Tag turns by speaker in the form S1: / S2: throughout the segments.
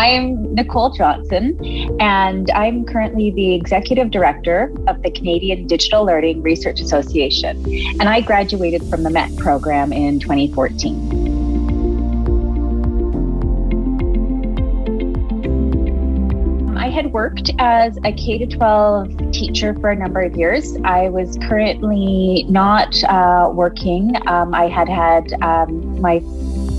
S1: I'm Nicole Johnson, and I'm currently the Executive Director of the Canadian Digital Learning Research Association, and I graduated from the MET program in 2014. I had worked as a K-12 teacher for a number of years. I was currently not working. I had my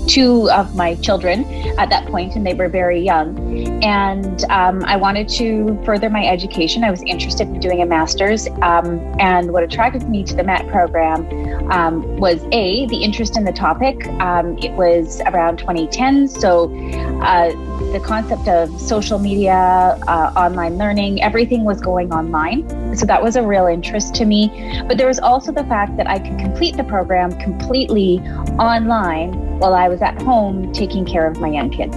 S1: two of my children at that point, and they were very young. And I wanted to further my education. I was interested in doing a master's. And what attracted me to the MET program was the interest in the topic. It was around 2010. So the concept of social media, online learning, everything was going online. So that was a real interest to me. But there was also the fact that I could complete the program completely online while I was at home taking care of my young kids.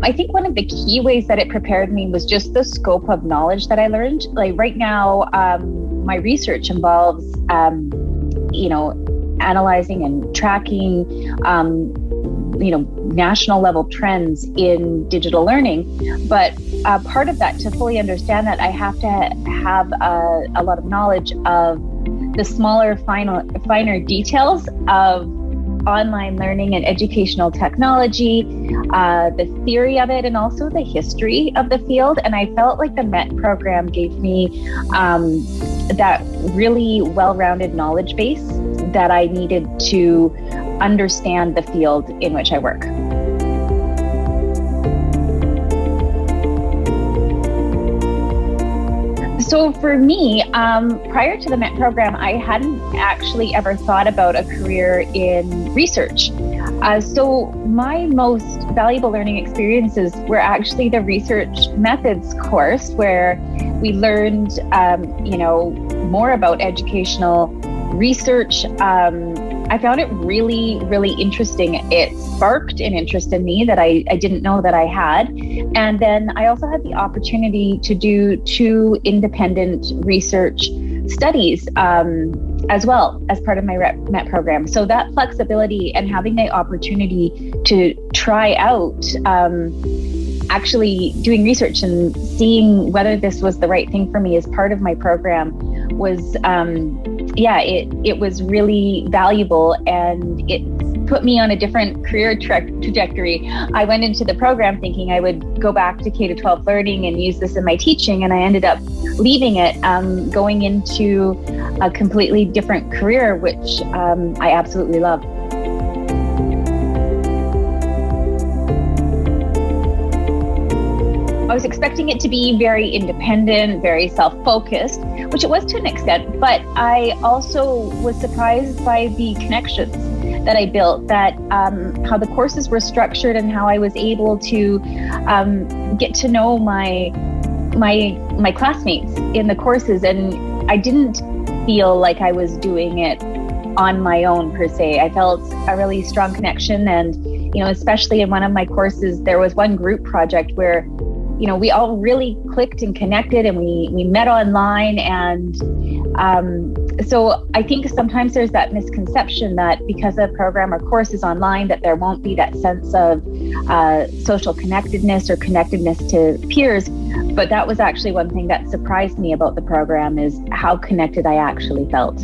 S1: I think one of the key ways that it prepared me was just the scope of knowledge that I learned. Like right now, my research involves, analyzing and tracking, national level trends in digital learning. But part of that, to fully understand that, I have to have a lot of knowledge of the smaller, finer details of online learning and educational technology, the theory of it, and also the history of the field. And I felt like the MET program gave me that really well-rounded knowledge base that I needed to understand the field in which I work. So for me, prior to the MET program, I hadn't actually ever thought about a career in research. So my most valuable learning experiences were actually the research methods course, where we learned, more about educational research. I found it really, really interesting. It sparked an interest in me that I didn't know that I had. And then I also had the opportunity to do 2 independent research studies as well as part of my MET program. So that flexibility and having the opportunity to try out actually doing research and seeing whether this was the right thing for me as part of my program was it was really valuable, and it put me on a different career trajectory. I went into the program thinking I would go back to K-12 learning and use this in my teaching, and I ended up leaving it, going into a completely different career, which I absolutely love. I was expecting it to be very independent, very self-focused, which it was to an extent, but I also was surprised by the connections that I built, that how the courses were structured and how I was able to get to know my classmates in the courses. And I didn't feel like I was doing it on my own per se. I felt a really strong connection, and especially in one of my courses, there was one group project where we all really clicked and connected, and we met online. And so I think sometimes there's that misconception that because a program or course is online, that there won't be that sense of social connectedness or connectedness to peers. But that was actually one thing that surprised me about the program, is how connected I actually felt.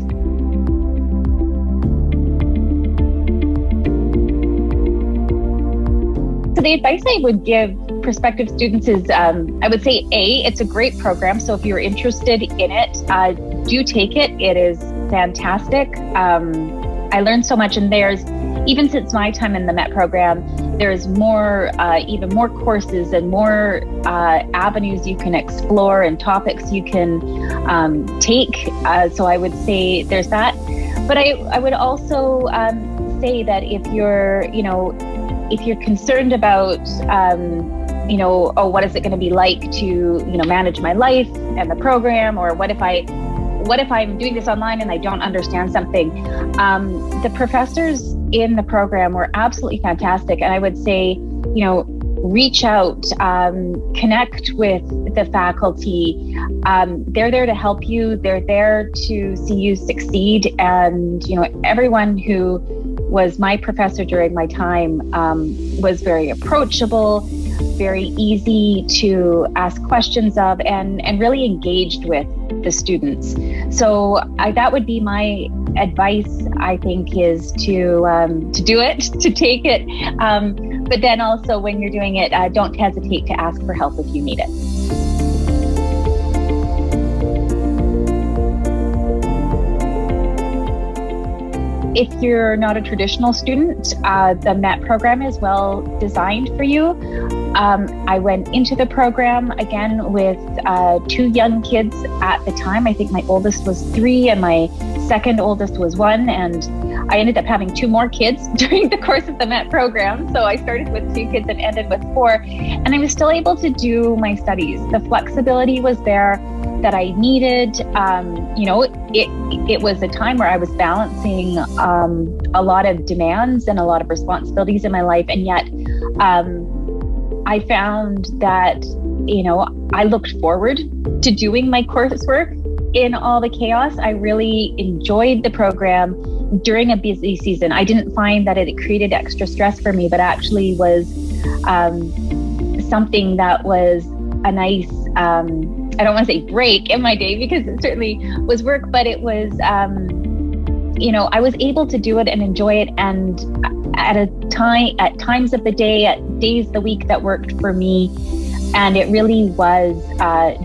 S1: So the advice I would give prospective students is, I would say, it's a great program. So if you're interested in it, do take it. It is fantastic. I learned so much, and even since my time in the MET program, there's even more courses and more avenues you can explore and topics you can take. So I would say there's that. But I would also say that if you're concerned about, what is it going to be like to, manage my life and the program, or what if I'm doing this online and I don't understand something? The professors in the program were absolutely fantastic. And I would say, reach out, connect with the faculty. They're there to help you. They're there to see you succeed. And, everyone who was my professor during my time was very approachable, very easy to ask questions of, and really engaged with the students. So that would be my advice, I think, is to do it, to take it. But then also when you're doing it, don't hesitate to ask for help if you need it. If you're not a traditional student, the MET program is well designed for you. I went into the program again with 2 young kids at the time. I think my oldest was 3 and my second oldest was 1. And I ended up having 2 more kids during the course of the MET program. So I started with 2 kids and ended with 4. And I was still able to do my studies. The flexibility was there that I needed. It was a time where I was balancing a lot of demands and a lot of responsibilities in my life. And yet I found that, I looked forward to doing my coursework in all the chaos. I really enjoyed the program during a busy season. I didn't find that it created extra stress for me, but actually was something that was a nice, I don't want to say break in my day, because it certainly was work, but it was, I was able to do it and enjoy it. And at times of the day, at days of the week that worked for me. And it really was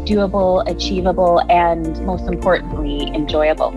S1: doable, achievable, and most importantly, enjoyable.